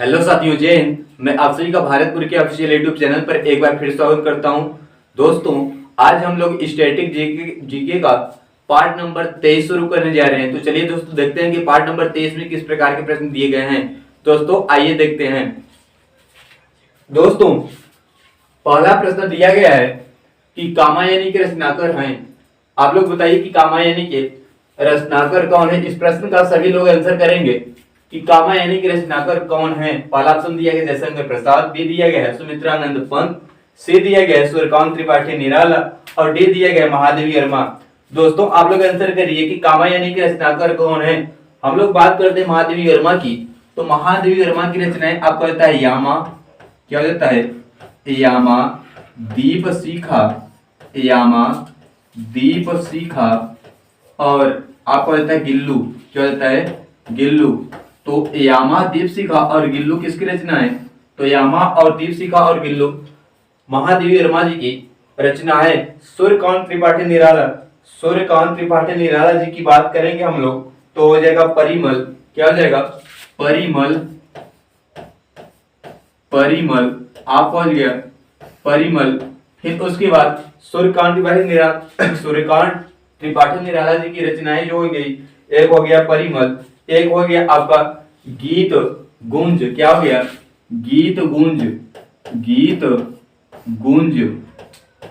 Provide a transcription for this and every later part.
Hello साथियों, जय हिंद। मैं आप सभी का भारतपुर के ऑफिशियल यूट्यूब चैनल पर एक बार फिर स्वागत करता हूं। दोस्तों, आज हम लोग स्टैटिक जीके का पार्ट नंबर 23 शुरू करने जा रहे हैं। तो चलिए दोस्तों, देखते हैं कि पार्ट नंबर 23 में किस प्रकार के प्रश्न दिए गए हैं। दोस्तों आइए देखते हैं। दोस्तों, पहला प्रश्न दिया गया है कि कामायनी के रचनाकार हैं। आप लोग बताइए कि कामायनी के रचनाकार कौन है। इस प्रश्न का सभी लोग आंसर करेंगे कि कामायनी के रचनाकार कौन है। पहला ऑप्शन दिया गया जयशंकर प्रसाद, बी दिया गया है सुमित्रानंद पंत, सी दिया गया है सूर्यकांत त्रिपाठी निराला और डी दिया गया है महादेवी वर्मा। दोस्तों आप लोग आंसर करिए कि कामायनी के रचनाकार कौन है। हम लोग बात करते हैं महादेवी वर्मा की। तो महादेवी वर्मा की रचनाएं आपको देता है यामा, क्या देता है, यामा, दीप शिखा, यामा, दीप शिखा और आपको देता है गिल्लू, क्या देता है, गिल्लू। तो यामा, दीप शिखा और गिल्लू किसकी रचना है? तो यामा और दीप शिखा और गिल्लू महादेवी वर्मा जी की रचना है। सूर्यकांत त्रिपाठी निराला, सूर्यकांत त्रिपाठी निराला जी की बात करेंगे हम लोग तो हो जाएगा परिमल, क्या हो जाएगा, परिमल, परिमल, आप पहुंच गया परिमल। फिर उसके बाद सूर्यकांत त्रिपाठी निराला, सूर्यकांत त्रिपाठी निराला जी की रचनाएं जो हो गई, एक हो गया परिमल, एक हो गया आपका गीत गुंज, क्या हो गया, गीत गुंज, गीत गुंज,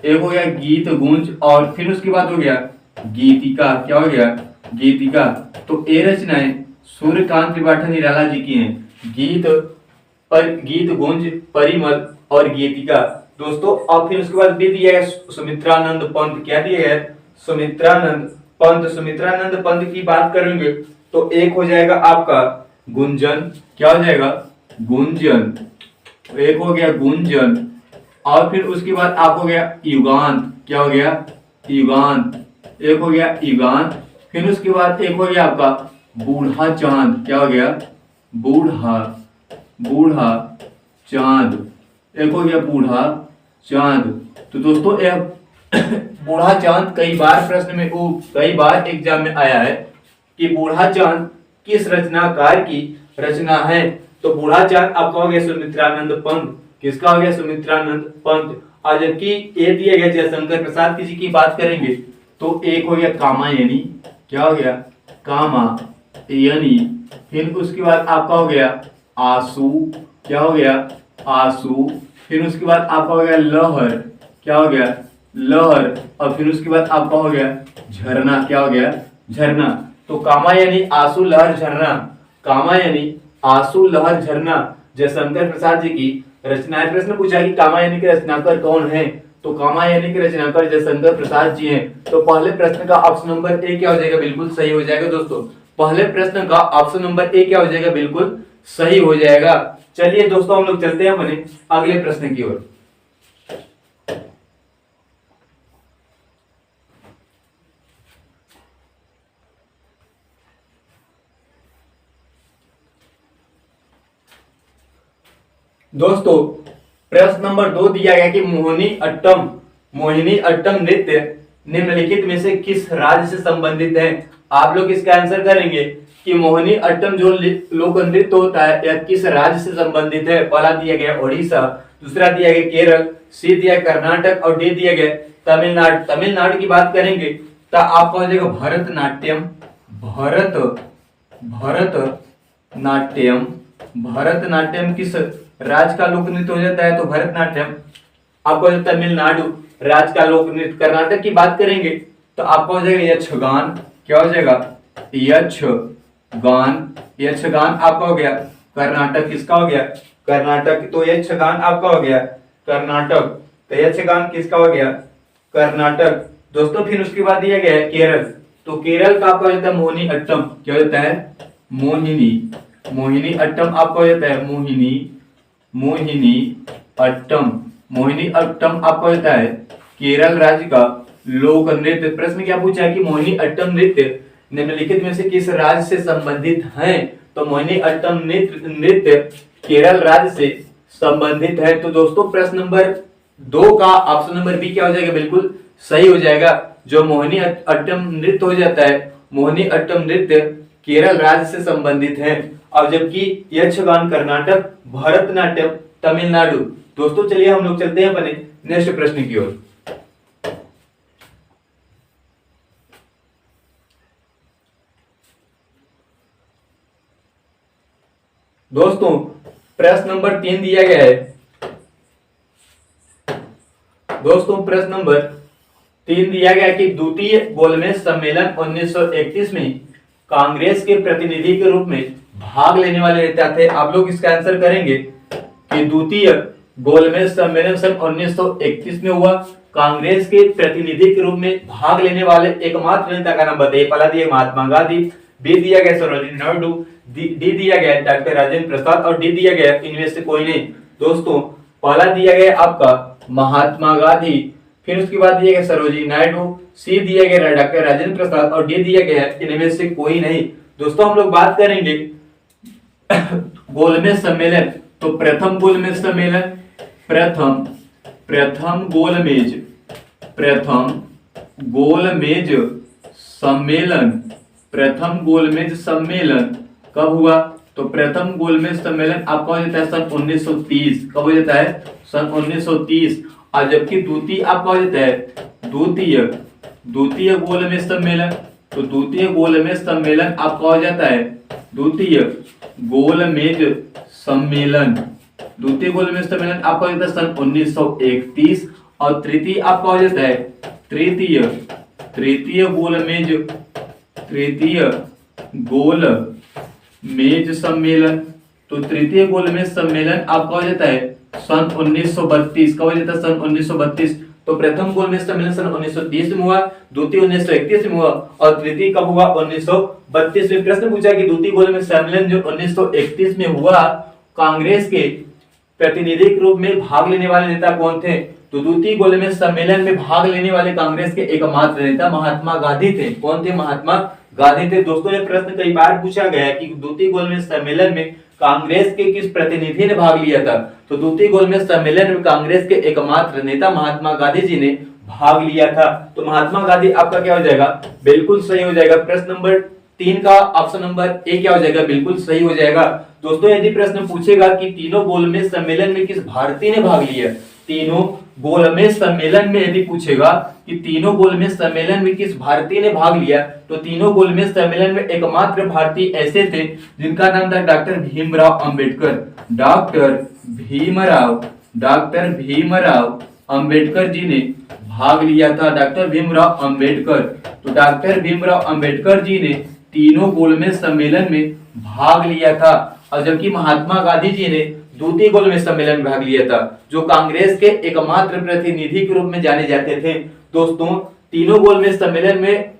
एक हो गया गीत गुंज और फिर उसके बाद हो गया गीतिका, क्या हो गया, गीतिका। तो ये रचनाएं सूर्यकांत त्रिपाठी निराला जी की हैं, गीत गुंज, परिमल और गीतिका। दोस्तों और फिर उसके बाद भी दिया गया सुमित्रानंद पंत, क्या दिया गया, सुमित्रानंद पंत। सुमित्रानंद पंत की बात करेंगे तो एक हो जाएगा आपका गुंजन, क्या हो जाएगा, गुंजन, एक हो गया गुंजन और फिर उसके बाद आप हो गया युगांत, क्या हो गया, युगांत, एक हो गया युगांत। फिर उसके बाद एक हो गया आपका बूढ़ा चांद, क्या हो गया, बूढ़ा, बूढ़ा चांद, एक हो गया बूढ़ा चांद। तो दोस्तों यह बूढ़ा चांद कई बार प्रश्न में कई बार एग्जाम में आया है कि बूढ़ा चांद किस रचनाकार की रचना है। तो बूढ़ा चांद आपका हो गया सुमित्रानंद पंत, किसका हो गया, सुमित्रानंद पंत। और जबकि ये दिया गया जयशंकर प्रसाद किसी की बात करेंगे तो एक हो गया कामायनी, क्या हो गया, कामायनी। फिर उसके बाद आपका हो गया आंसू, क्या हो गया, आंसू। फिर उसके बाद आपका हो गया लहर, क्या हो गया, लहर। और फिर उसके बाद आपका हो गया झरना, क्या हो गया, झरना। तो कामायनी, आंसू, लहर, झरना, कामायनी, आंसू, लहर, झरना जयशंकर प्रसाद जी की रचना है। प्रश्न पूछा कि कामायनी के रचनाकार कौन है। तो कामायनी के रचनाकार जयशंकर प्रसाद जी हैं। तो पहले प्रश्न का ऑप्शन नंबर ए क्या हो जाएगा, बिल्कुल सही हो जाएगा। दोस्तों पहले प्रश्न का ऑप्शन नंबर ए क्या हो जाएगा, बिल्कुल सही हो जाएगा। चलिए दोस्तों हम लोग चलते हैं अपने अगले प्रश्न की ओर। दोस्तों प्रश्न नंबर 2 दिया गया कि मोहिनी अट्टम नृत्य निम्नलिखित में से किस राज्य से संबंधित है। आप लोग इसका आंसर करेंगे कि मोहिनी अट्टम जो लोक नृत्य होता है यह किस राज्य से संबंधित है। पहला दिया गया ओडिशा, दूसरा दिया गया केरल, सी दिया कर्नाटक और डी दिया गया तमिलनाडु। तमिलनाडु की बात करेंगे तो आपको हो जाएगा भरतनाट्यम, भरतनाट्यम, भरतनाट्यम किस राज्य का लोक नृत्य हो जाता है। तो भरतनाट्यम आपको तमिलनाडु राज्य का लोक नृत्य। कर्नाटक की बात करेंगे तो आपको हो जाएगा यक्षगान, क्या हो जाएगा, यक्षगान, यक्षगान आपका हो गया कर्नाटक, किसका हो गया, कर्नाटक। तो यक्षगान आपका हो गया कर्नाटक, तो यक्षगान किसका हो गया, कर्नाटक। दोस्तों फिर उसके बाद दिया गया है केरल। तो केरल का आपका हो जाता है मोहिनी अट्टम, क्या होता है, मोहिनी, मोहिनी अट्टम आपका हो जाता है मोहिनी, मोहिनी अट्टम, मोहिनी अट्टम आपका होता है केरल राज्य का लोक नृत्य। प्रश्न क्या पूछा है कि मोहिनी अट्टम नृत्य निम्नलिखित में से किस राज्य से संबंधित है। तो मोहिनी अट्टम नृत्य केरल राज्य से संबंधित है। तो दोस्तों प्रश्न नंबर 2 का ऑप्शन नंबर बी क्या हो जाएगा, बिल्कुल सही हो जाएगा। जो मोहिनी अट्टम नृत्य हो जाता है, मोहिनी अट्टम नृत्य केरल राज्य से संबंधित है। अब जबकि यक्षगान कर्नाटक, भरतनाट्यम तमिलनाडु। दोस्तों चलिए हम लोग चलते हैं अपने नेक्स्ट प्रश्न की ओर। दोस्तों प्रश्न नंबर 3 दिया गया है। दोस्तों प्रश्न नंबर 3 दिया गया कि द्वितीय गोलमेज सम्मेलन 1931 में कांग्रेस के प्रतिनिधि के रूप में भाग लेने वाले नेता थे। आप लोग इसका आंसर करेंगे कि द्वितीय गोलमेज सम्मेलन सन 1931 में हुआ। कांग्रेस के प्रतिनिधि के रूप में भाग लेने वाले एकमात्र नेता का नाम बताइए। पहला दिया महात्मा गांधी, बी दिया गया सरोजिनी नायडू, डी दिया गया डॉक्टर राजेंद्र प्रसाद और डी दिया गया इनमें से कोई नहीं। दोस्तों पहला दिया गया आपका महात्मा गांधी, फिर उसके बाद दिया गया सरोजिनी नायडू, सी दिया गया डॉक्टर राजेंद्र प्रसाद और डी दिया गया इनमें से कोई नहीं। दोस्तों हम लोग बात करेंगे गोलमेज सम्मेलन। तो प्रथम गोलमेज सम्मेलन, प्रथम गोलमेज सम्मेलन कब हुआ? तो प्रथम गोलमेज सम्मेलन आपका हो जाता है सन 1930। कब हो जाता है? सन 1930। और जबकि द्वितीय आपका हो जाता है द्वितीय गोलमेज सम्मेलन। तो द्वितीय गोलमेज सम्मेलन आपका हो जाता है द्वितीय गोलमेज सम्मेलन आपका हो जाता है सन 1931। और तृतीय आपका हो जाता है तृतीय गोलमेज सम्मेलन। तो तृतीय गोलमेज सम्मेलन आपका हो जाता है सन 1932। कब हो जाता है? सन 1932। तो प्रथम गोलमेज सम्मेलन सन 1930 में हुआ, द्वितीय 1931 में हुआ और तृतीय कब हुआ? 1932 में। प्रश्न पूछा कि द्वितीय गोलमेज सम्मेलन जो 1931 में हुआ, कांग्रेस के प्रतिनिधि के रूप में भाग लेने वाले नेता कौन थे? तो द्वितीय गोलमेज सम्मेलन में भाग लेने वाले कांग्रेस के एकमात्र नेता महात्मा गांधी थे। कौन थे? महात्मा गांधी थे। दोस्तों ये प्रश्न कई बार पूछा गया है कि द्वितीय गोलमेज सम्मेलन में कांग्रेस के किस प्रतिनिधि ने भाग लिया था? तो द्वितीय गोलमेज सम्मेलन में कांग्रेस के एकमात्र नेता महात्मा गांधी जी ने भाग लिया था। तो महात्मा गांधी आपका क्या हो जाएगा? बिल्कुल सही हो जाएगा। प्रश्न नंबर 3 का ऑप्शन नंबर ए क्या हो जाएगा? बिल्कुल सही हो जाएगा। दोस्तों यदि प्रश्न पूछेगा कि तीनों गोलमेज सम्मेलन में किस भारतीय ने भाग लिया, तीनों गोलमेज सम्मेलन में यदि पूछेगा कि तीनों गोलमेज सम्मेलन में किस भारतीय ने भाग लिया, तो तीनों गोलमेज सम्मेलन में एकमात्र भारतीय ऐसे थे जिनका नाम था डॉक्टर भीमराव अंबेडकर। डॉक्टर भीमराव अंबेडकर जी ने भाग लिया था। डॉक्टर भीमराव अंबेडकर। तो डॉक्टर भीमराव अंबेडकर जी ने तीनों गोलमेज सम्मेलन में भाग लिया था। और जबकि महात्मा गांधी जी ने द्वितीय गोलमेज सम्मेलन में भाग लिया था, जो कांग्रेस के एकमात्र प्रतिनिधि के रूप में जाने जाते थे। दोस्तों तीनों गोलमेज सम्मेलन में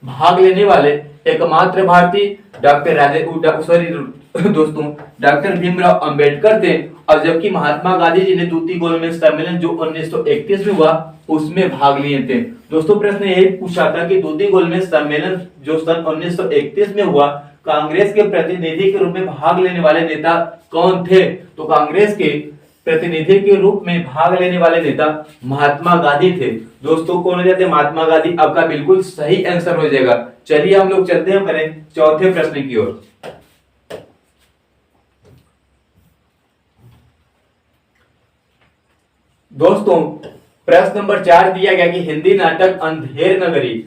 भाग लेने वाले एकमात्र भारतीय डॉक्टर भीमराव अंबेडकर थे। और जबकि महात्मा गांधी जी ने द्वितीय गोलमेज सम्मेलन जो 1931 में हुआ उसमें भाग लिए थे। दोस्तों प्रश्न यही पूछा था कि द्वितीय गोलमेज सम्मेलन जो सन 1931 में हुआ, कांग्रेस के प्रतिनिधि के रूप में भाग लेने वाले नेता कौन थे? तो कांग्रेस के प्रतिनिधि के रूप में भाग लेने वाले नेता महात्मा गांधी थे। दोस्तों कौन हो जाते? महात्मा गांधी आपका बिल्कुल सही आंसर हो जाएगा। चलिए हम लोग चलते हैं अपने चौथे प्रश्न की ओर। दोस्तों प्रश्न नंबर 4 दिया गया कि हिंदी नाटक अंधेर नगरी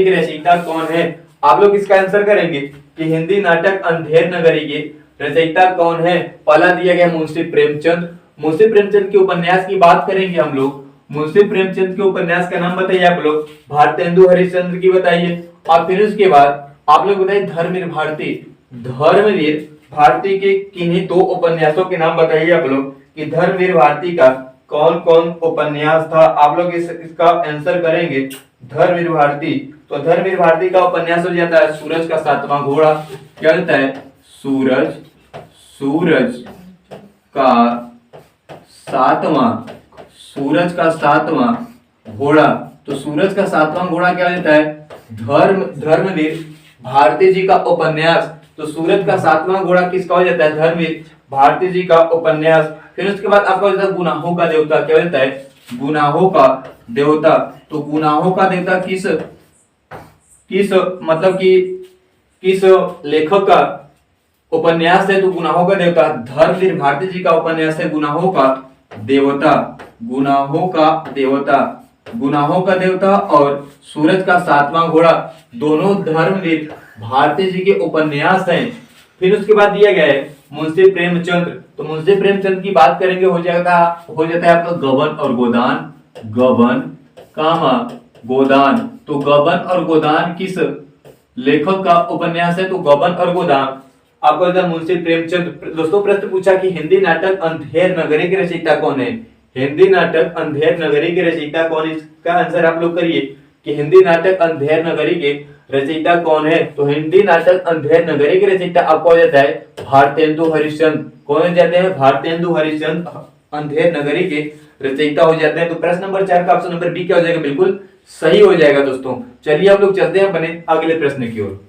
के रचयिता कौन है? आप लोग इसका आंसर करेंगे कि हिंदी नाटक अंधेर नगरी के रचयिता कौन है? पहला दिया गया मुंशी प्रेमचंद। मुंशी प्रेमचंद के उपन्यास की बात करेंगे हम लोग। मुंशी प्रेमचंद के उपन्यास का नाम बताइए आप लोग। भारतेंदु हरिश्चंद्र की बताइए। और फिर उसके बाद आप लोग बताइए धर्मवीर भारती के किन्हीं 2 उपन्यासों के नाम बताइए आप लोग कि धर्मवीर भारती का कौन कौन उपन्यास था। आप लोग इसका आंसर करेंगे धर्मवीर भारती। तो धर्मवीर भारती का उपन्यास हो जाता है सूरज का 7वां घोड़ा। क्या होता है? सूरज का 7वां घोड़ा। तो सूरज का 7वां घोड़ा क्या होता है? धर्मवीर भारती जी का उपन्यास। तो सूरज का 7वां घोड़ा किसका हो जाता है? धर्मवीर भारती जी का उपन्यास। फिर उसके बाद आपका हो जाता है गुनाहों का देवता। क्या होता है? गुनाहों का देवता। तो गुनाहों का देवता किस मतलब कि किस लेखक का उपन्यास है? तो गुनाहों का देवता धर्मवीर भारती जी का उपन्यास है गुनाहों का देवता। गुनाहों का देवता, गुनाहों का देवता और सूरज का सातवां घोड़ा दोनों धर्मवीर भारती जी के उपन्यास हैं। फिर उसके बाद दिया गया है मुंशी प्रेमचंद्र। तो मुंशी प्रेमचंद की बात करेंगे हो जाता है आपका गबन और गोदान। गबन कामा गोदान। तो गबन और गोदान किस लेखक का उपन्यास है? तो गबन और गोदान आपको मुंशी प्रेमचंद। दोस्तों प्रश्न पूछा कि हिंदी नाटक अंधेर नगरी के रचयिता कौन है? हिंदी नाटक अंधेर नगरी के रचयिता कौन? इसका आंसर आप लोग करिए कि हिंदी नाटक अंधेर नगरी के रचयिता कौन है? तो हिंदी नाटक अंधेर नगरी के रचयिता आपको हो जाता है भारतेंदु हरिश्चंद्र। कौन हो जाते हैं? भारतेंदु हरिश्चंद्र अंधेर नगरी के रचयिता हो जाते हैं। तो प्रश्न नंबर 4 का ऑप्शन नंबर बी क्या हो जाएगा? बिल्कुल सही हो जाएगा दोस्तों। चलिए आप लोग चलते हैं अपने अगले प्रश्न की ओर।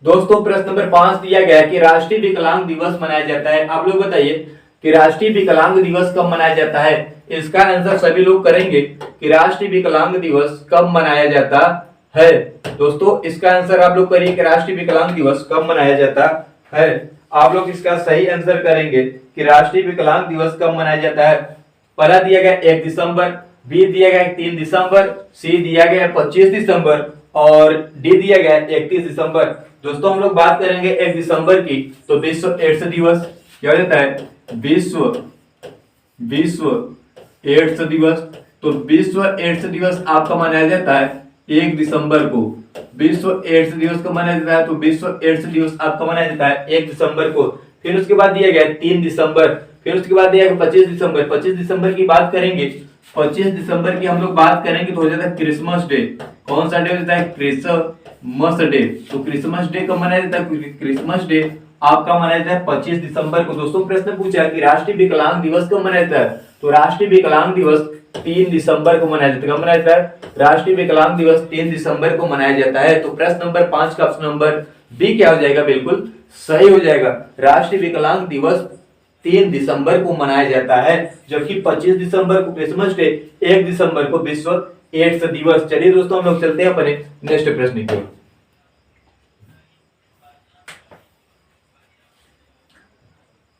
दोस्तों प्रश्न नंबर 5 दिया गया है कि राष्ट्रीय विकलांग दिवस मनाया जाता है। आप लोग बताइए कि राष्ट्रीय विकलांग दिवस कब मनाया जाता है? इसका आंसर सभी लोग करेंगे कि राष्ट्रीय विकलांग दिवस कब मनाया जाता है। दोस्तों इसका आंसर आप लोग करिए कि राष्ट्रीय विकलांग दिवस कब मनाया जाता है। आप लोग इसका सही आंसर करेंगे कि राष्ट्रीय विकलांग दिवस कब मनाया जाता है। पहला दिया गया 1 दिसंबर, बी दिया गया 3 दिसंबर, सी दिया गया 25 दिसंबर और डी दिया गया 31 दिसंबर। दोस्तों हम लोग बात करेंगे 1 दिसंबर की। तो विश्व एड्स दिवस क्या हो जाता है? विश्व एड्स दिवस। तो विश्व एड्स दिवस आपका मनाया जाता है 1 दिसंबर को। विश्व एड्स दिवस को मनाया जाता है। तो विश्व एड्स दिवस आपका मनाया जाता है 1 दिसंबर को। फिर उसके बाद दिया गया 3 दिसंबर। फिर उसके बाद दिया गया 25 दिसंबर। 25 दिसंबर की बात करेंगे, 25 दिसंबर की हम लोग बात करेंगे तो हो जाता है क्रिसमस डे। कौन सा डे हो जाता है? Christmas day. तो क्रिसमस डे कब मनाया जाता है? क्रिसमस डे आपका मनाया जाता है 25 दिसंबर को। दोस्तों प्रश्न पूछा कि राष्ट्रीय विकलांग दिवस कब मनाया जाता है? तो राष्ट्रीय विकलांग दिवस 3 दिसंबर को मनाया जाता है। कब मनाया जाता है? राष्ट्रीय विकलांग दिवस 3 दिसंबर को मनाया जाता है। तो प्रश्न नंबर 5 का ऑप्शन नंबर बी क्या हो जाएगा? बिल्कुल सही हो जाएगा। राष्ट्रीय विकलांग दिवस 3 दिसंबर को मनाया जाता है, जबकि 25 दिसंबर को क्रिसमस डे, 1 दिसंबर को विश्व एड्स दिवस। चलिए दोस्तों हम लोग चलते हैं अपने नेक्स्ट प्रश्न की ओर।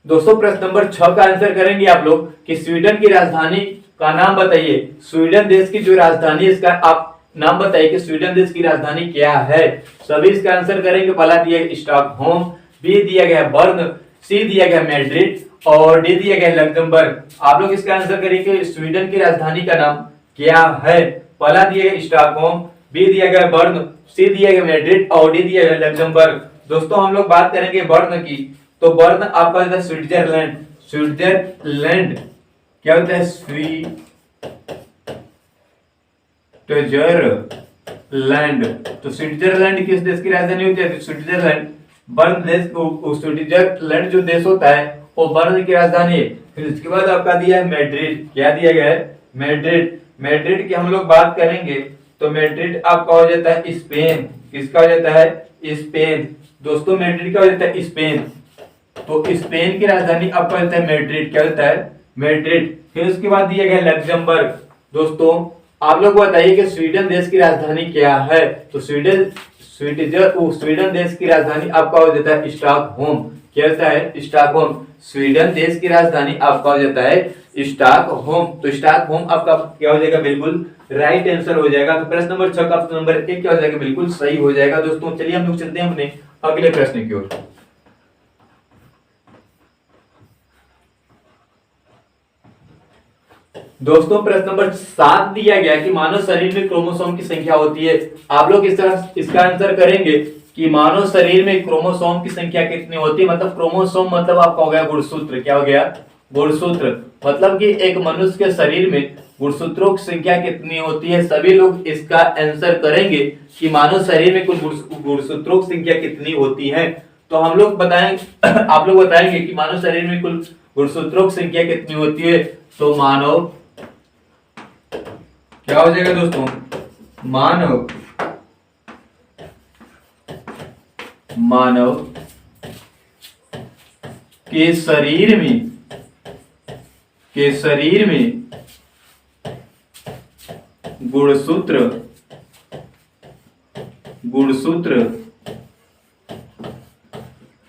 दोस्तों प्रश्न नंबर 6 का आंसर करेंगे आप लोग कि स्वीडन की राजधानी का नाम बताइए। स्वीडन देश की जो राजधानी, इसका आप नाम बताइए कि स्वीडन देश की राजधानी क्या है। सभी इसका आंसर करेंगे। पहला दिया गया स्टॉकहोम, बी दिया गया बर्न, सी दिया गया मैड्रिड और डी दिया गया लग्जमबर्ग। आप लोग इसका आंसर करेंगे स्वीडन की राजधानी का नाम क्या है। पहला दिया गया स्टॉकहोम, बी दिया गया बर्न, सी दिया गया मैड्रिड और डी दिया गया लग्जमबर्ग। दोस्तों हम लोग बात करेंगे बर्न की। तो बर्न आपका होता है स्विट्जरलैंड। स्विट्जरलैंड क्या होता है? स्विट्जरलैंड। तो स्विट्जरलैंड किस देश की राजधानी होती है? स्विट्जरलैंड बर्न देश। स्विट्जरलैंड जो देश होता है वो बर्न की राजधानी है। फिर उसके बाद आपका दिया है मैड्रिड। क्या दिया गया है? मैड्रिड। मैड्रिड की हम लोग बात करेंगे तो मैड्रिड आपका हो जाता है स्पेन। किसका हो जाता है? स्पेन। दोस्तों मैड्रिड का हो जाता है स्पेन। तो स्पेन की राजधानी आपका होता है मैड्रिड। क्या होता है? मैड्रिड। फिर उसके बाद दिया गया लग्जमबर्ग। दोस्तों आप लोग बताइए कि स्वीडन देश की राजधानी क्या है। तो स्वीडन देश की राजधानी आपका हो जाता है स्टॉकहोम। क्या होता है? स्टॉकहोम। स्वीडन देश की राजधानी आपका हो जाता है स्टॉकहोम। तो स्टॉकहोम आपका क्या हो जाएगा? बिल्कुल राइट आंसर हो जाएगा। तो प्रश्न नंबर 6 का ऑप्शन नंबर 1 क्या हो जाएगा? बिल्कुल सही हो जाएगा। दोस्तों चलिए हम लोग चलते हैं अपने अगले प्रश्न की ओर। दोस्तों प्रश्न नंबर 7 दिया गया कि मानव शरीर में क्रोमोसोम की संख्या होती है। आप लोग इसका आंसर करेंगे कि मानव शरीर में क्रोमोसोम की संख्या कितनी होती है। मतलब क्रोमोसोम मतलब आपका हो गया गुणसूत्र। क्या हो गया? गुणसूत्र। मतलब कि एक मनुष्य के शरीर में गुणसूत्रों की संख्या कितनी होती है। सभी लोग इसका आंसर करेंगे कि मानव शरीर में कुल गुणसूत्रों की संख्या कितनी होती है। तो हम लोग बताएंगे आप लोग बताएंगे कि मानव शरीर में कुल गुणसूत्रों की संख्या कितनी होती है। तो मानव क्या हो जाएगा दोस्तों? मानव के शरीर में के शरीर में गुणसूत्र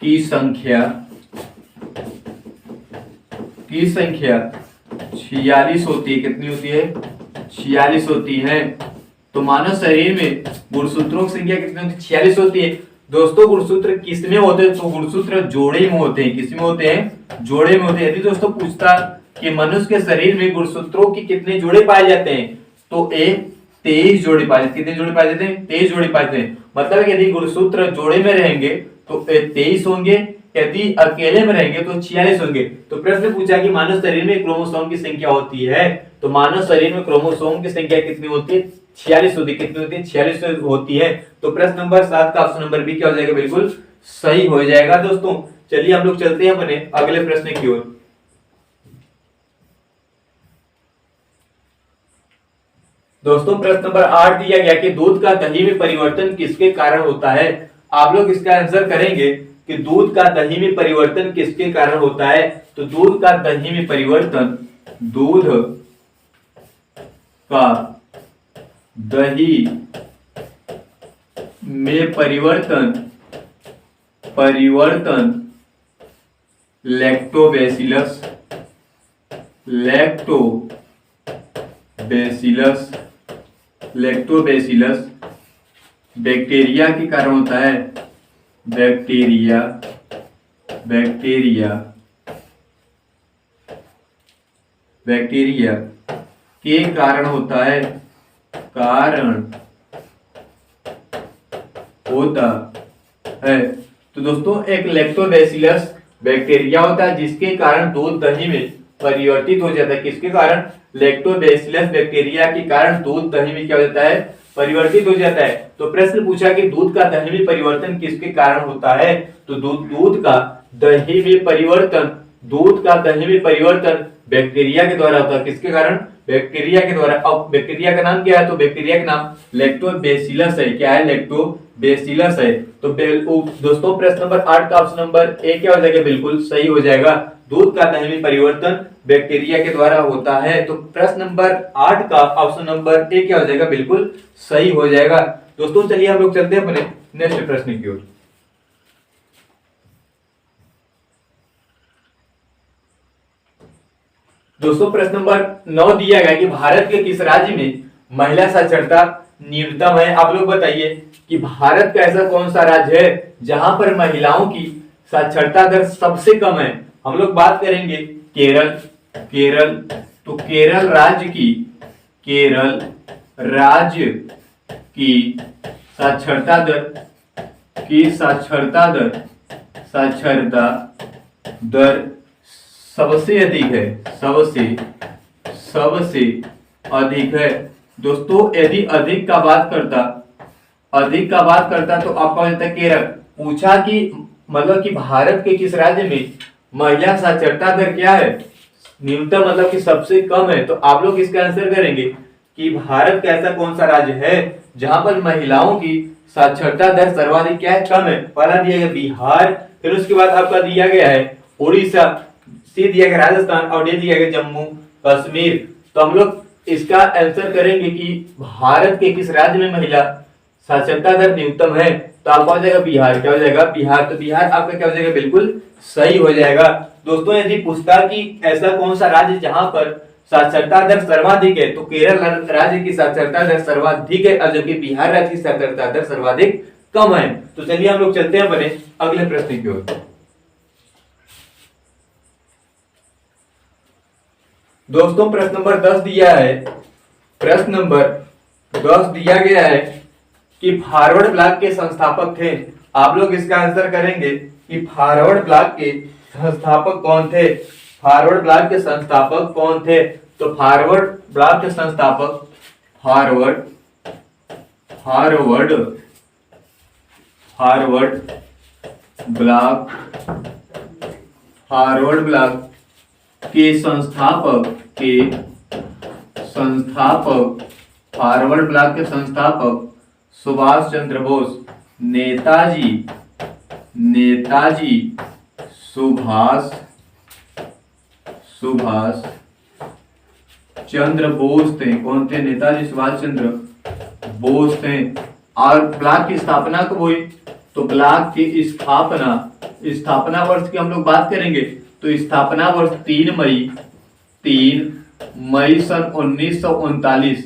की संख्या 46 होती है। कितनी होती है? 46 होती है। तो मानव शरीर में गुणसूत्रों की संख्या कितनी होती है? 46 होती है। दोस्तों गुणसूत्र किस में होते हैं? तो गुणसूत्र जोड़े में होते हैं। किस में होते हैं? जोड़े में होते हैं। यदि दोस्तों पूछता कि मनुष्य के शरीर में गुणसूत्रों की कितने जोड़े पाए जाते हैं, तो 23 जोड़े पाए जाते हैं। कितने जोड़े पाए जाते हैं? 23 जोड़े पाए जाते हैं। मतलब यदि गुणसूत्र जोड़े में रहेंगे तो 23 होंगे, यदि अकेले में रहेंगे तो 46 होंगे। तो प्रश्न पूछा कि मानव शरीर में क्रोमोसोम की संख्या होती है, तो मानव शरीर में क्रोमोसोम की संख्या कितनी होती है? 46 होती है। कितनी होती है? 46 होती है। तो प्रश्न नंबर 7 का ऑप्शन नंबर बी क्या हो जाएगा? बिल्कुल सही हो जाएगा। दोस्तों चलिए हम लोग चलते हैं अपने अगले प्रश्न की ओर। दोस्तों प्रश्न नंबर 8 दिया गया कि दूध का दही में परिवर्तन किसके कारण होता है। आप लोग इसका आंसर करेंगे कि दूध का दही में परिवर्तन किसके कारण होता है। तो दूध का दही में परिवर्तन, दूध का दही में परिवर्तन लैक्टोबैसिलस बैक्टीरिया के कारण होता है। बैक्टीरिया के कारण होता है। तो दोस्तों एक लैक्टोबैसिलस बैक्टीरिया होता है जिसके कारण दूध दही में परिवर्तित हो जाता है। किसके कारण? लैक्टोबैसिलस बैक्टीरिया के कारण दूध दही में क्या हो जाता है? परिवर्तित हो जाता है। तो प्रश्न पूछा कि दूध का दही में परिवर्तन किसके कारण होता है। तो दूध का दही में परिवर्तन बैक्टीरिया के द्वारा होता है। किसके कारण? बैक्टीरिया के द्वारा। अब बैक्टीरिया का नाम क्या है? तो बैक्टीरिया का नाम लैक्टोबैसिलस है। क्या है? लैक्टोबैसिलस है। तो दोस्तों प्रश्न नंबर 8 का ऑप्शन नंबर ए क्या हो जाएगा? बिल्कुल सही हो जाएगा। दूध का दही में परिवर्तन बैक्टीरिया के द्वारा होता है। तो प्रश्न नंबर 8 का ऑप्शन नंबर ए क्या हो जाएगा? बिल्कुल सही हो जाएगा। दोस्तों चलिए हम लोग चलते हैं अपने नेक्स्ट प्रश्न की ओर। दोस्तों प्रश्न नंबर 9 दिया गया कि भारत के किस राज्य में महिला साक्षरता न्यूनतम है। आप लोग बताइए कि भारत का ऐसा कौन सा राज्य है जहां पर महिलाओं की साक्षरता दर सबसे कम है। हम लोग बात करेंगे केरल। तो केरल राज्य की साक्षरता दर सबसे अधिक है। दोस्तों यदि अधिक का बात करता तो आपका हो जाता है केरल। पूछा कि मतलब कि भारत के किस राज्य में महिला साक्षरता दर क्या है? न्यूनतम मतलब कि सबसे कम है। तो आप लोग इसका आंसर करेंगे कि भारत का ऐसा कौन सा राज्य है जहां पर महिलाओं की साक्षरता दर सर्वाधिक क्या है? कम है। पहला दिया गया बिहार, फिर उसके बाद आपका दिया गया है उड़ीसा, सी दिया गया राजस्थान और डी दिया गया जम्मू कश्मीर। तो हम लोग इसका आंसर करेंगे कि भारत के किस राज्य में महिला साक्षरता दर न्यूनतम है। तो आपका हो जाएगा बिहार। क्या हो जाएगा? बिहार। तो बिहार आपका क्या हो जाएगा? बिल्कुल सही हो जाएगा। दोस्तों यदि पूछता कि ऐसा कौन सा राज्य जहां पर साक्षरता दर सर्वाधिक है, तो केरल राज्य की साक्षरता दर सर्वाधिक है, जबकि बिहार राज्य की साक्षरता दर सर्वाधिक कम है। तो चलिए हम लोग चलते हैं अपने अगले प्रश्न की ओर। दोस्तों प्रश्न नंबर 10 दिया है। प्रश्न नंबर 10 दिया गया है कि फॉरवर्ड ब्लॉक के संस्थापक थे। आप लोग इसका आंसर करेंगे कि फॉरवर्ड ब्लॉक के संस्थापक कौन थे। फॉरवर्ड ब्लॉक के संस्थापक कौन थे? तो फॉरवर्ड ब्लॉक के संस्थापक फॉरवर्ड ब्लॉक के संस्थापक फॉरवर्ड ब्लॉक के संस्थापक सुभाष चंद्र बोस, नेताजी सुभाष चंद्र बोस थे। कौन थे? नेताजी सुभाष चंद्र बोस थे। और ब्लॉक की स्थापना कब हुई? तो ब्लॉक की स्थापना वर्ष की हम लोग बात करेंगे तो स्थापना वर्ष 3 मई सन 1939,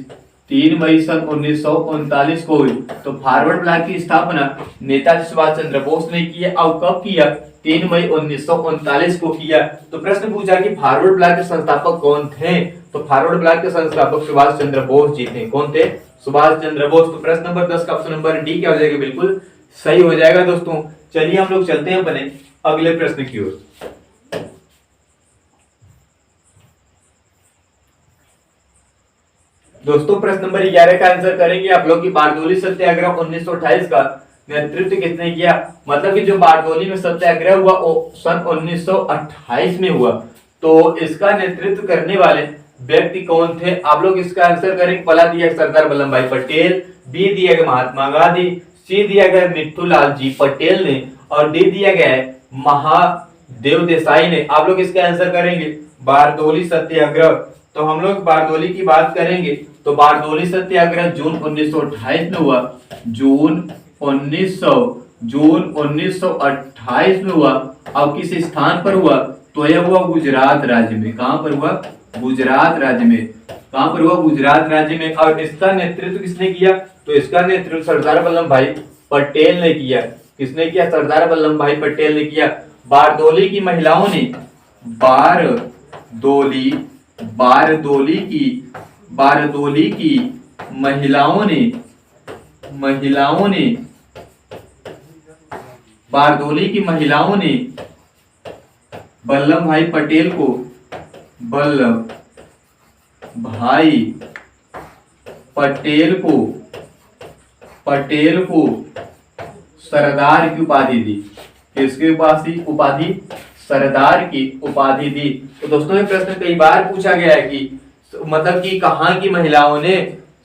3 मई सन 1939 को हुई। तो फॉरवर्ड ब्लॉक की स्थापना नेताजी सुभाष चंद्र बोस ने की है। और कब किया? 3 मई 1939 को किया। तो प्रश्न पूछा कि फॉरवर्ड ब्लॉक के संस्थापक कौन थे? तो फॉरवर्ड ब्लॉक के संस्थापक सुभाष चंद्र बोस जी थे। कौन थे? सुभाष चंद्र बोस। तो प्रश्न नंबर 10 का ऑप्शन नंबर डी क्या हो जाएगा? बिल्कुल सही हो जाएगा दोस्तों। चलिए हम लोग चलते हैं अपने अगले प्रश्न की ओर। दोस्तों प्रश्न नंबर 11 का आंसर करेंगे आप लोग की बारडोली सत्याग्रह 1928 का नेतृत्व किसने किया? मतलब कि जो बारडोली में सत्याग्रह हुआ वो सन 1928 में हुआ। तो इसका नेतृत्व करने वाले व्यक्ति कौन थे? आप लोग इसका आंसर करेंगे। पहला दिया सरदार वल्लभ भाई पटेल, बी दिया गया महात्मा गांधी, सी दिया गया मिट्ठूलाल जी पटेल ने और डी दिया गया है महादेव देसाई ने। आप लोग इसका आंसर करेंगे बारडोली सत्याग्रह। तो हम लोग बारडोली की बात करेंगे तो बारडोली सत्याग्रह जून 1928 में हुआ। जून 1928 में हुआ। अब किस स्थान पर हुआ? तो यह हुआ गुजरात राज्य में। कहां पर हुआ? गुजरात राज्य में। कहां पर हुआ? गुजरात राज्य में। और इसका नेतृत्व किसने किया? तो इसका नेतृत्व सरदार वल्लभ भाई पटेल ने किया। किसने किया? सरदार वल्लभ भाई पटेल ने किया। बारडोली की महिलाओं ने बारडोली की महिलाओं ने वल्लभ भाई पटेल को सरदार की उपाधि दी। किसकी उपाधि? सरदार की उपाधि दी। तो दोस्तों ये प्रश्न कई बार पूछा गया है कि मतलब कि कहां की महिलाओं ने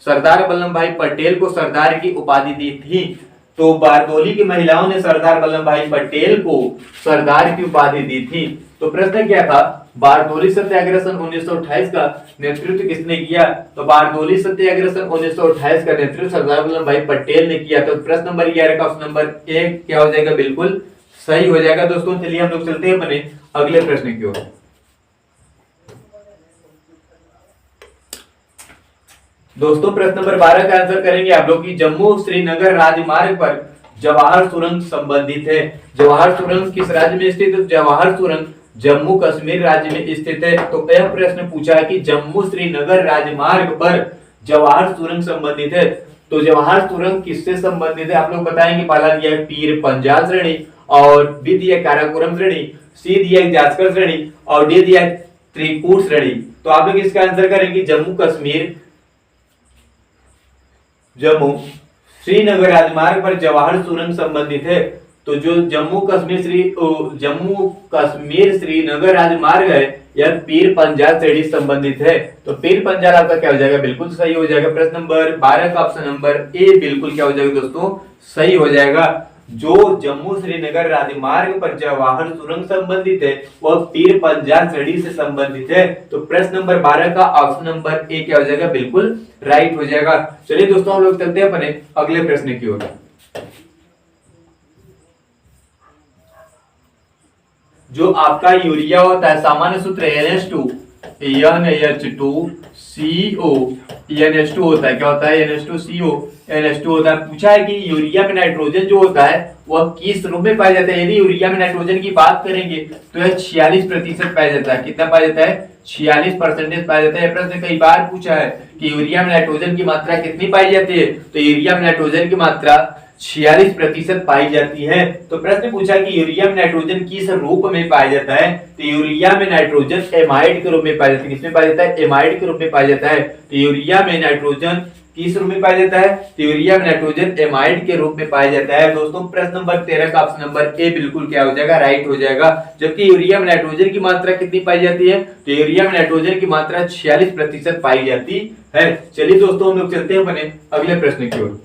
सरदार वल्लभ भाई पटेल को सरदार की उपाधि दी थी? तो बारडोली की महिलाओं ने सरदार वल्लभ भाई पटेल को सरदार की उपाधि दी थी। तो प्रश्न क्या था? बारडोली सत्याग्रह सन 1928 का नेतृत्व किसने किया? तो बारडोली सत्याग्रह सन 1928 का नेतृत्व सरदार वल्लभ भाई पटेल ने किया। तो प्रश्न नंबर 11 का ऑप्शन नंबर 1 क्या हो जाएगा? बिल्कुल सही हो जाएगा दोस्तों। चलिए हम लोग चलते हैं अपने अगले प्रश्न की ओर। दोस्तों प्रश्न नंबर 12 का आंसर करेंगे आप लोग की जम्मू श्रीनगर राजमार्ग पर जवाहर सुरंग संबंधित है। जवाहर सुरंग किस राज्य में स्थित है? जवाहर सुरंग जम्मू कश्मीर राज्य में स्थित है। तो यह प्रश्न पूछा है कि जम्मू श्रीनगर राजमार्ग पर जवाहर सुरंग संबंधित है। तो जवाहर सुरंग किससे संबंधित है? आप लोग बताएंगे। पहला दिया है पीर पंजाल श्रेणी और बी दिया काराकोरम श्रेणी, सी दिया जास्कर श्रेणी और डी दिया त्रिकूट श्रेणी। तो आप लोग इसका आंसर करेंगे जम्मू श्रीनगर राजमार्ग पर जवाहर सुरंग संबंधित है। तो जो जम्मू कश्मीर श्रीनगर राजमार्ग है यह पीर पंजाल श्रेणी संबंधित है। तो पीर पंजाल आपका क्या हो जाएगा? बिल्कुल सही हो जाएगा। प्रश्न नंबर 12 का ऑप्शन नंबर ए बिल्कुल क्या हो जाएगा दोस्तों? सही हो जाएगा। जो जम्मू श्रीनगर राजमार्ग पर जवाहर सुरंग संबंधित है वह पीर पंजाल श्रेणी से संबंधित है। तो प्रश्न नंबर 12 का ऑप्शन नंबर ए क्या हो जाएगा? बिल्कुल राइट हो जाएगा। चलिए दोस्तों हम लोग चलते हैं अपने अगले प्रश्न की ओर। जो आपका यूरिया होता है सामान्य सूत्र NH2 NH2CO होता है। क्या होता है? NH2CO NH2 होता है। पूछा है कि यूरिया में नाइट्रोजन जो होता है वह किस रूप में पाया जाता है? यदि यूरिया में नाइट्रोजन की बात करेंगे तो यह 46% पाया जाता है। कितना पाया जाता है? 46% पाया जाता है। प्रश्न कई बार पूछा है कि यूरिया में नाइट्रोजन की मात्रा कितनी पाई जाती है? तो यूरिया में नाइट्रोजन की मात्रा 46% पाई जाती है। तो प्रश्न पूछा कि यूरिया में नाइट्रोजन किस रूप में पाया जाता है? तो यूरिया में नाइट्रोजन एमाइड के रूप में पाया जाता है। किसमें पाया जाता है? एमाइड के रूप में पाया जाता है। तो यूरिया में नाइट्रोजन किस रूप में पाया जाता है? तो यूरिया में नाइट्रोजन एमाइड के रूप में पाया जाता है। दोस्तों प्रश्न नंबर 13 का ऑप्शन नंबर ए बिल्कुल क्या हो जाएगा? राइट हो जाएगा। जबकि यूरिया में नाइट्रोजन की मात्रा कितनी पाई जाती है? तो यूरिया में नाइट्रोजन की मात्रा 46% पाई जाती है। चलिए दोस्तों हम लोग चलते हैं अपने अगले प्रश्न की ओर।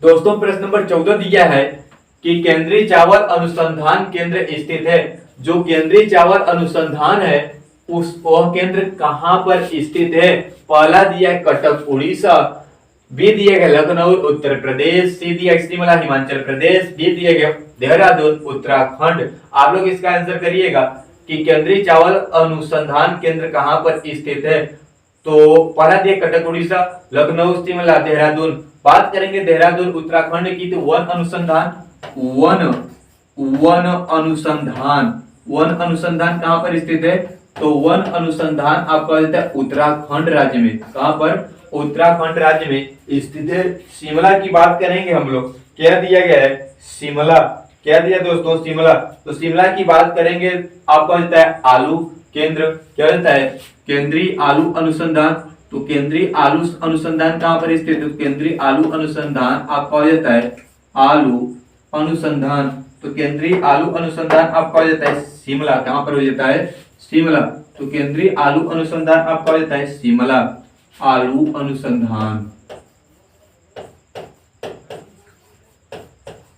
दोस्तों प्रश्न नंबर 14 दिया है कि केंद्रीय चावल अनुसंधान केंद्र स्थित है। जो केंद्रीय चावल अनुसंधान है उस वह केंद्र कहां पर स्थित है? पहला दिया है कटक उड़ीसा, बी दिया गया लखनऊ उत्तर प्रदेश, सी दिया शिमला हिमाचल प्रदेश, डी दिया गया देहरादून उत्तराखंड। आप लोग इसका आंसर करिएगा कि केंद्रीय चावल अनुसंधान केंद्र कहां पर स्थित है। तो पहला दिया कटक उड़ीसा, लखनऊ शिमला देहरादून। बात करेंगे देहरादून उत्तराखंड की तो वन अनुसंधान कहां पर स्थित है? तो वन अनुसंधान आपका देता है उत्तराखंड राज्य में। कहां पर? उत्तराखंड राज्य में स्थित है। शिमला की बात करेंगे हम लोग, क्या दिया गया है? शिमला। क्या दिया दोस्तों? शिमला। तो शिमला की बात करेंगे, आपका देता है आलू केंद्र। क्या देता है? केंद्रीय आलू अनुसंधान। तो केंद्रीय आलू अनुसंधान कहां पर स्थित है? केंद्रीय आलू अनुसंधान आपका हो जाता है आलू अनुसंधान। तो केंद्रीय आलू अनुसंधान आपका हो जाता है शिमला। कहां पर हो जाता है? शिमला। तो केंद्रीय आलू अनुसंधान आपका हो जाता है शिमला। आलू अनुसंधान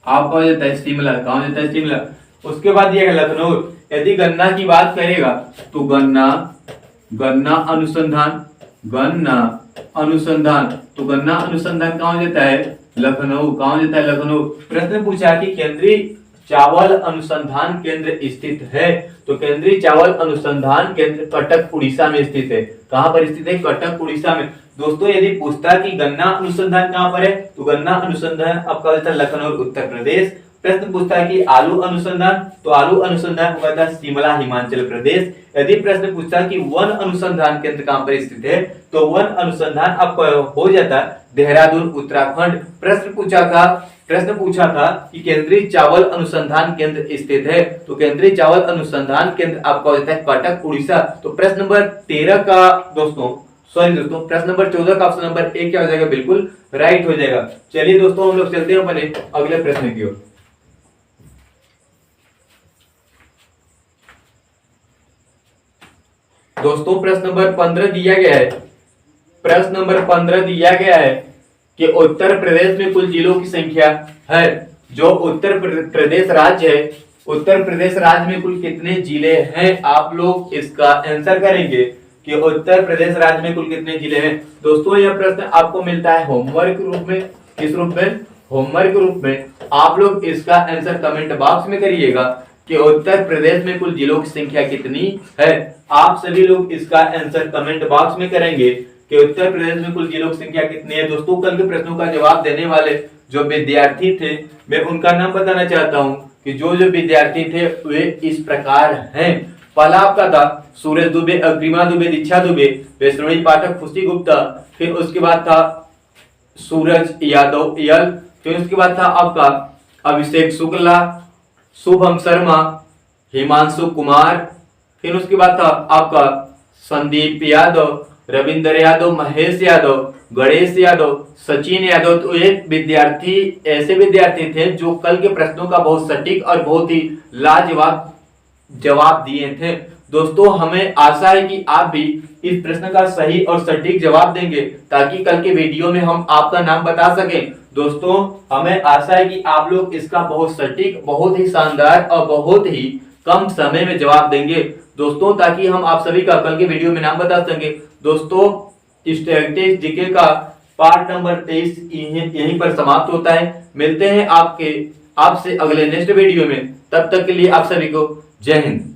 आपका हो जाता है शिमला। कहां हो जाता है? शिमला। उसके बाद ये है लखनऊ। यदि गन्ना की बात करेगा तो गन्ना अनुसंधान तो गन्ना अनुसंधान कहां हो जाता है? लखनऊ। कहां हो जाता है? लखनऊ। प्रश्न पूछा कि केंद्रीय चावल अनुसंधान केंद्र स्थित है, तो केंद्रीय चावल अनुसंधान केंद्र कटक उड़ीसा में स्थित है। कहां पर स्थित है? कटक उड़ीसा में। दोस्तों यदि पूछता कि गन्ना अनुसंधान कहां पर है, तो गन्ना अनुसंधान आपका होता है लखनऊ उत्तर प्रदेश। प्रश्न पूछता है कि आलू अनुसंधान, तो आलू अनुसंधान होता है शिमला हिमाचल प्रदेश। यदि प्रश्न पूछता है कि वन अनुसंधान केंद्र कहां पर स्थित है, तो वन अनुसंधान आपका हो जाता है देहरादून उत्तराखंड। प्रश्न पूछा था कि केंद्रीय चावल अनुसंधान केंद्र स्थित है, तो केंद्रीय चावल अनुसंधान केंद्र आपका होता है कटक उड़ीसा। तो प्रश्न नंबर 13 का दोस्तों प्रश्न नंबर 14 का ऑप्शन नंबर ए क्या हो जाएगा? बिल्कुल राइट हो जाएगा। चलिए दोस्तों हम लोग चलते हैं अपने अगले प्रश्न की ओर। दोस्तों प्रश्न नंबर 15 दिया गया है। प्रश्न नंबर 15 दिया गया है कि उत्तर प्रदेश में कुल जिलों की संख्या है। जो उत्तर प्रदेश राज्य है, उत्तर प्रदेश राज्य में कुल कितने जिले हैं? आप लोग इसका आंसर करेंगे कि उत्तर प्रदेश राज्य में कुल कितने जिले हैं। दोस्तों यह प्रश्न आपको मिलता है होमवर्क रूप में। किस रूप में? होमवर्क रूप में। आप लोग इसका आंसर कमेंट बॉक्स में करिएगा कि उत्तर प्रदेश में कुल जिलों की संख्या कितनी है। आप सभी लोग इसका आंसर कमेंट बॉक्स में करेंगे कि उत्तर प्रदेश में कुल जिलों की संख्या कितनी है। दोस्तों कल के प्रश्नों का जवाब देने वाले जो विद्यार्थी थे, मैं उनका नाम बताना चाहता हूं कि जो विद्यार्थी थे वे इस प्रकार हैं। पहला आपका था सूरज दुबे, अग्रिमा दुबे, दीक्षा दुबे, वैष्णवी पाठक, खुशी गुप्ता। फिर उसके बाद था सूरज यादव यल। फिर उसके बाद था आपका अभिषेक शुक्ला, शुभम शर्मा, हिमांशु कुमार। फिर उसके बाद था आपका संदीप यादव, रविंद्र यादव, महेश यादव, गणेश यादव, सचिन यादव। तो एक विद्यार्थी ऐसे विद्यार्थी थे जो कल के प्रश्नों का बहुत सटीक और बहुत ही लाजवाब जवाब दिए थे। दोस्तों हमें आशा है कि आप भी इस प्रश्न का सही और सटीक जवाब देंगे ताकि कल के वीडियो में हम आपका नाम बता सकें। दोस्तों हमें आशा है कि आप लोग इसका बहुत सटीक, बहुत ही शानदार और बहुत ही कम समय में जवाब देंगे दोस्तों, ताकि हम आप सभी का कल के वीडियो में नाम बता सकें। दोस्तों स्टैटिस्टिक्स जीके का पार्ट नंबर 23 यहीं पर समाप्त होता है। मिलते हैं आपसे अगले नेक्स्ट वीडियो में। तब तक के लिए आप सभी को जय हिंद।